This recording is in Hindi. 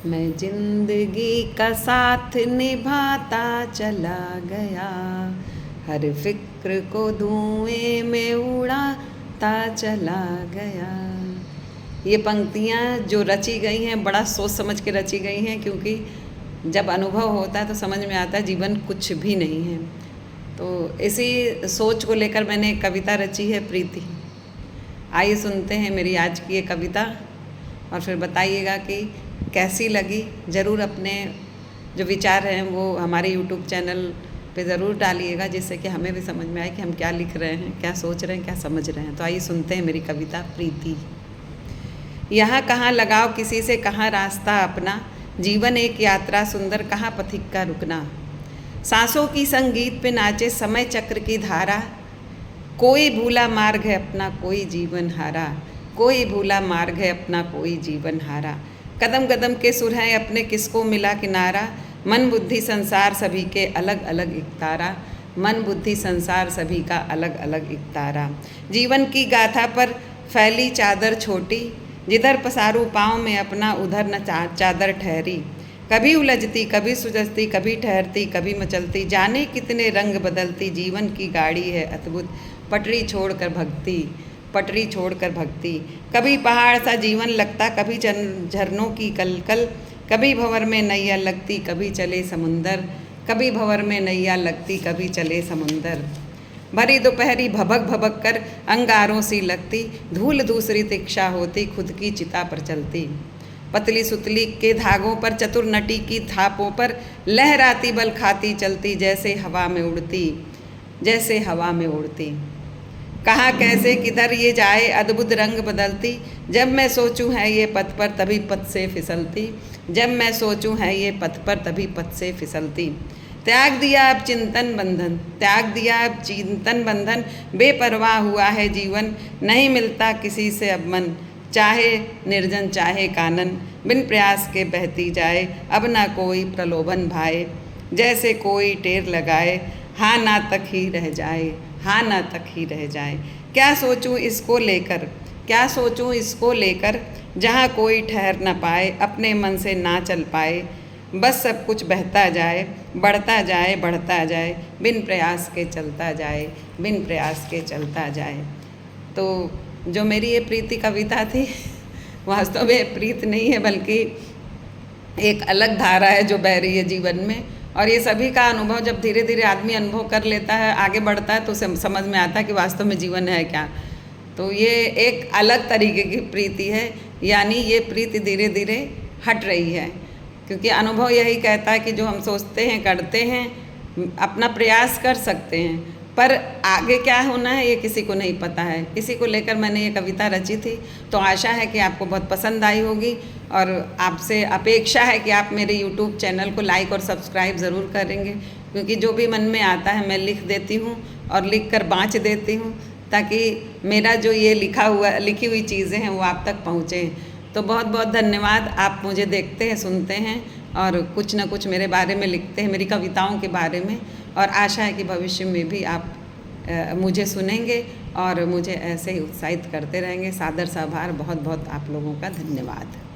मैं जिंदगी का साथ निभाता चला गया, हर फिक्र को धुएं में उड़ाता चला गया। ये पंक्तियाँ जो रची गई हैं बड़ा सोच समझ के रची गई हैं, क्योंकि जब अनुभव होता है तो समझ में आता है जीवन कुछ भी नहीं है। तो इसी सोच को लेकर मैंने एक कविता रची है, प्रीति। आइए सुनते हैं मेरी आज की ये कविता और फिर बताइएगा कि कैसी लगी। ज़रूर अपने जो विचार हैं वो हमारे यूट्यूब चैनल पे ज़रूर डालिएगा, जिससे कि हमें भी समझ में आए कि हम क्या लिख रहे हैं, क्या सोच रहे हैं, क्या समझ रहे हैं। तो आइए सुनते हैं मेरी कविता, प्रीति। यहाँ कहाँ लगाओ किसी से कहाँ रास्ता अपना, जीवन एक यात्रा सुंदर कहाँ पथिक का रुकना। सांसों की संगीत पे नाचे समय चक्र की धारा, कोई भूला मार्ग है अपना कोई जीवन हारा, कोई भूला मार्ग है अपना कोई जीवन हारा। कदम कदम के सुर हैं अपने किसको मिला किनारा, मन बुद्धि संसार सभी के अलग अलग एक तारा, मन बुद्धि संसार सभी का अलग अलग एक तारा। जीवन की गाथा पर फैली चादर छोटी, जिधर पसारू पाँव में अपना उधर न चादर ठहरी। कभी उलझती कभी सुलझती कभी ठहरती कभी मचलती, जाने कितने रंग बदलती जीवन की गाड़ी है अद्भुत, पटरी छोड़कर भक्ति, पटरी छोड़कर भक्ति। कभी पहाड़ सा जीवन लगता कभी झरनों की कलकल, कभी भंवर में नैया लगती कभी चले समुंदर, कभी भंवर में नैया लगती कभी चले समुंदर। भरी दोपहरी भभक भभक कर अंगारों सी लगती, धूल दूसरी तिक्षा होती खुद की चिता पर चलती। पतली सुतली के धागों पर चतुर नटी की थापों पर लहराती बल खाती चलती, जैसे हवा में उड़ती, जैसे हवा में उड़ती। कहाँ कैसे किधर ये जाए अद्भुत रंग बदलती, जब मैं सोचूं है ये पथ पर तभी पथ से फिसलती, जब मैं सोचूं है ये पथ पर तभी पथ से फिसलती। त्याग दिया अब चिंतन बंधन, त्याग दिया अब चिंतन बंधन, बेपरवाह हुआ है जीवन, नहीं मिलता किसी से अब मन। चाहे निर्जन चाहे कानन, बिन प्रयास के बहती जाए, अब ना कोई प्रलोभन भाए, जैसे कोई टेर लगाए, हाँ ना तक ही रह जाए, हाँ ना तक ही रह जाए। क्या सोचूं इसको लेकर, क्या सोचूं इसको लेकर, जहाँ कोई ठहर न पाए, अपने मन से ना चल पाए, बस सब कुछ बहता जाए, बढ़ता जाए बढ़ता जाए, बिन प्रयास के चलता जाए, बिन प्रयास के चलता जाए। तो जो मेरी ये प्रीति कविता थी, वास्तव में प्रीत नहीं है बल्कि एक अलग धारा है जो बह रही है जीवन में। और ये सभी का अनुभव जब धीरे धीरे आदमी अनुभव कर लेता है, आगे बढ़ता है, तो समझ में आता है कि वास्तव में जीवन है क्या। तो ये एक अलग तरीके की प्रीति है, यानी ये प्रीति धीरे धीरे हट रही है, क्योंकि अनुभव यही कहता है कि जो हम सोचते हैं करते हैं, अपना प्रयास कर सकते हैं, पर आगे क्या होना है ये किसी को नहीं पता है। इसी को लेकर मैंने ये कविता रची थी। तो आशा है कि आपको बहुत पसंद आई होगी, और आपसे अपेक्षा है कि आप मेरे यूट्यूब चैनल को लाइक और सब्सक्राइब ज़रूर करेंगे, क्योंकि जो भी मन में आता है मैं लिख देती हूँ और लिख कर बाँच देती हूँ, ताकि मेरा जो ये लिखी हुई चीज़ें हैं वो आप तक पहुँचें। तो बहुत बहुत धन्यवाद। आप मुझे देखते हैं, सुनते हैं और कुछ ना कुछ मेरे बारे में लिखते हैं, मेरी कविताओं के बारे में, और आशा है कि भविष्य में भी आप मुझे सुनेंगे और मुझे ऐसे ही उत्साहित करते रहेंगे। सादर सा आभार, बहुत बहुत आप लोगों का धन्यवाद।